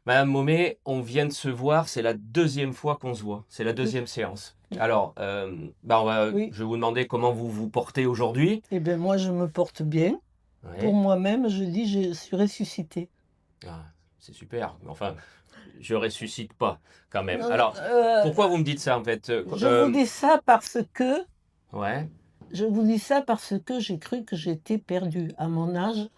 Madame Momé, on vient de se voir, c'est la deuxième fois qu'on se voit, c'est la deuxième séance. Alors, Oui. je vais vous demander comment vous vous portez aujourd'hui. Eh bien, moi, je me porte bien. Pour Ouais. moi-même, je dis, je suis ressuscitée. Ah, c'est super. Mais enfin, je ressuscite pas quand même. Non, Alors, pourquoi vous me dites ça en fait? je vous dis ça parce que Ouais. j'ai cru que j'étais perdue. À mon âge,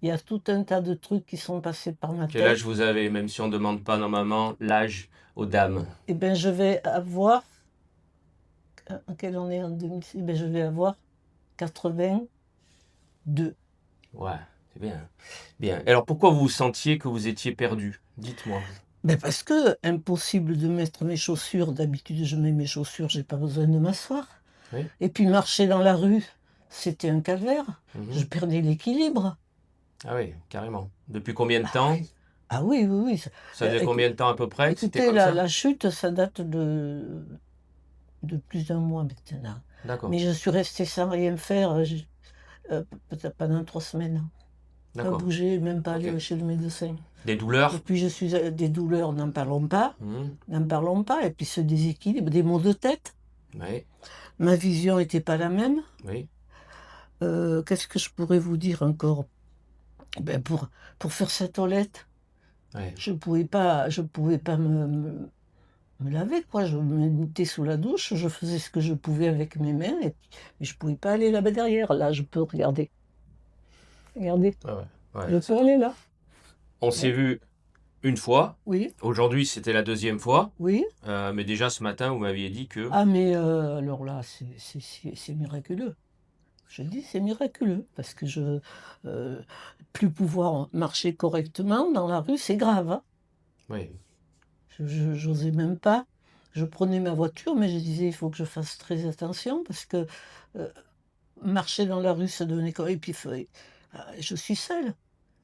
il y a tout un tas de trucs qui sont passés par ma Quel âge tête. vous avez, même si on ne demande pas normalement l'âge aux dames? Eh bien, je vais avoir, quelle année en 2006? Eh bien, je vais avoir 82. Ouais, c'est bien. Bien. Alors, pourquoi vous sentiez que vous étiez perdu? Dites-moi. Ben parce que impossible de mettre mes chaussures. D'habitude, je mets mes chaussures, j'ai pas besoin de m'asseoir. Oui. Et puis marcher dans la rue, c'était un calvaire. Je Mhm. perdais l'équilibre. Ah oui, carrément. Depuis combien de Ah temps? oui, ah oui, oui, oui. Ça faisait combien de temps à peu près que c'était Écoutez, comme ça? la chute, ça date de plus d'un mois maintenant. D'accord, Mais je suis restée sans rien faire, peut-être pendant 3 semaines. Pas d'accord. bouger, même pas Ok. aller chez le médecin. Des Et douleurs? puis je suis des douleurs, n'en parlons pas. Mhm. N'en parlons pas. Et puis ce déséquilibre, des maux de tête. Oui, Ma vision n'était pas la même. oui. Qu'est-ce que je pourrais vous dire encore? Ben pour faire sa toilette, Ouais. je pouvais pas me laver, quoi. Je me mettais sous la douche, je faisais ce que je pouvais avec mes mains, et puis, mais je pouvais pas aller là-bas derrière. Là, je peux regarder. Regardez, Ouais, ouais. Ouais, je peux aller là. on Hein. s'est vu une fois. Oui, Aujourd'hui, c'était la deuxième fois. oui. Mais déjà ce matin, vous m'aviez dit que. Ah, mais alors là, c'est miraculeux. Je dis, c'est miraculeux, parce que euh, plus pouvoir marcher correctement dans la rue, c'est grave, hein. Oui. J'osais même pas. Je prenais ma voiture, mais je disais, il faut que je fasse très attention, parce que euh, marcher dans la rue, ça devenait quoi? Et puis, je suis seule.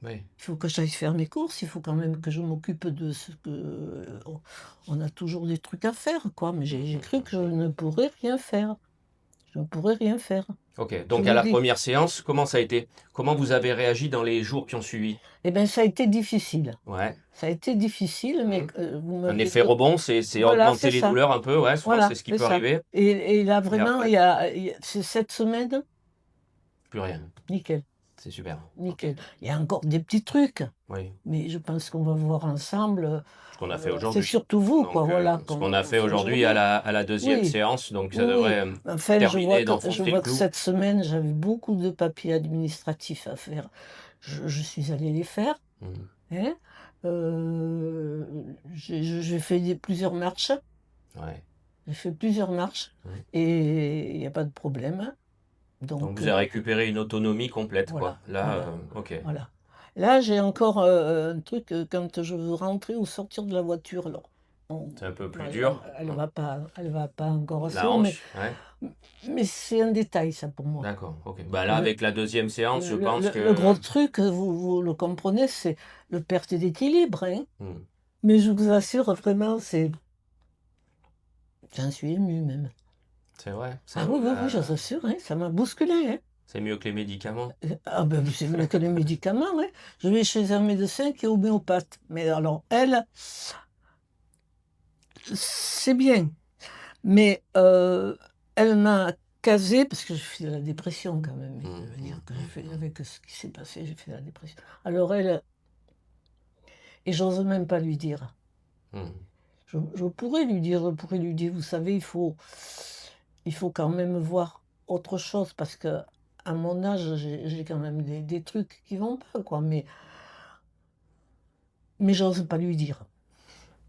Oui. Il faut que j'aille faire mes courses, il faut quand même que je m'occupe de ce que... on a toujours des trucs à faire, quoi, mais j'ai cru que je ne pourrais rien faire. Je ne pourrais rien faire. Ok. Je Donc à vous la dis. première séance, comment ça a été? Comment vous avez réagi dans les jours qui ont suivi? Eh bien, ça a été difficile. Ouais. Ça a été difficile, mais Mhm. vous Un m'aviez... effet rebond, c'est Voilà, augmenter c'est les ça. douleurs un peu, ouais, souvent c'est Voilà, ce qui c'est peut ça. arriver. Et là, Et vraiment, après, c'est cette semaine, plus rien. nickel, C'est super. Ok. nickel. Il y a encore des petits trucs, Oui. mais je pense qu'on va voir ensemble. Ce qu'on a fait C'est aujourd'hui. surtout vous, quoi, Donc, voilà, ce qu'on a qu'on fait fait aujourd'hui à aujourd'hui. la deuxième Oui, séance, donc ça oui, oui. devrait Enfin, terminer je d'enfoncer le vois que clou. cette semaine, j'avais beaucoup de papiers administratifs à faire. Je suis allée les faire. Mhm. Hein. J'ai fait plusieurs marches. Ouais. J'ai fait plusieurs marches Mhm. et il n'y a pas de problème. Donc Donc, vous avez récupéré une autonomie complète, quoi. voilà, Là, voilà, ok. voilà. Là, j'ai encore un truc, quand je veux rentrer ou sortir de la voiture, alors, bon, C'est un peu bon, plus dur. elle va pas encore La asseoir, hanche, ouais. mais c'est un détail, ça, pour moi. D'accord, ok. Bah là, Le, avec la deuxième séance, je pense le que. gros truc, vous le comprenez, c'est le perte d'équilibre, hein. Hmm. Mais je vous assure, vraiment, j'en suis émue, même. C'est vrai, ça, Ah oui, oui, oui, je vous assure, hein, ça m'a bousculé, hein. c'est mieux que les médicaments. Ah ben, c'est mieux que les médicaments, hein. Je vais chez un médecin qui est homéopathe. Mais alors, elle, c'est bien. Mais elle m'a casé, parce que j'ai fait de la dépression quand même. Je veux dire que j'ai fait, avec ce qui s'est passé, j'ai fait de la dépression. Alors elle, et j'ose même pas lui dire. Hmm. Je pourrais lui dire, vous savez, il faut quand même voir autre chose, parce que à mon âge, j'ai quand même des trucs qui vont pas, quoi. Mais j'ose pas lui dire.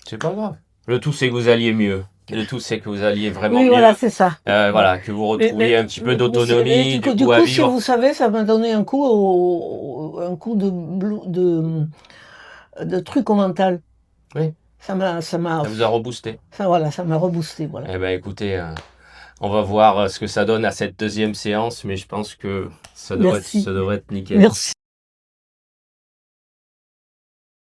C'est pas grave. Le tout, c'est que vous alliez mieux. Le tout, c'est que vous alliez vraiment Oui, mieux. voilà, c'est ça. Voilà. Voilà, que vous retrouviez un petit peu d'autonomie, du Du coup, à coup, si vivre. vous savez, ça m'a donné un coup, un coup de truc au mental. Oui, Ça m'a, ça vous a reboosté. voilà, ça m'a reboosté, voilà. Eh ben, écoutez, on va voir ce que ça donne à cette deuxième séance, mais je pense que ça Merci. devrait être nickel. Merci.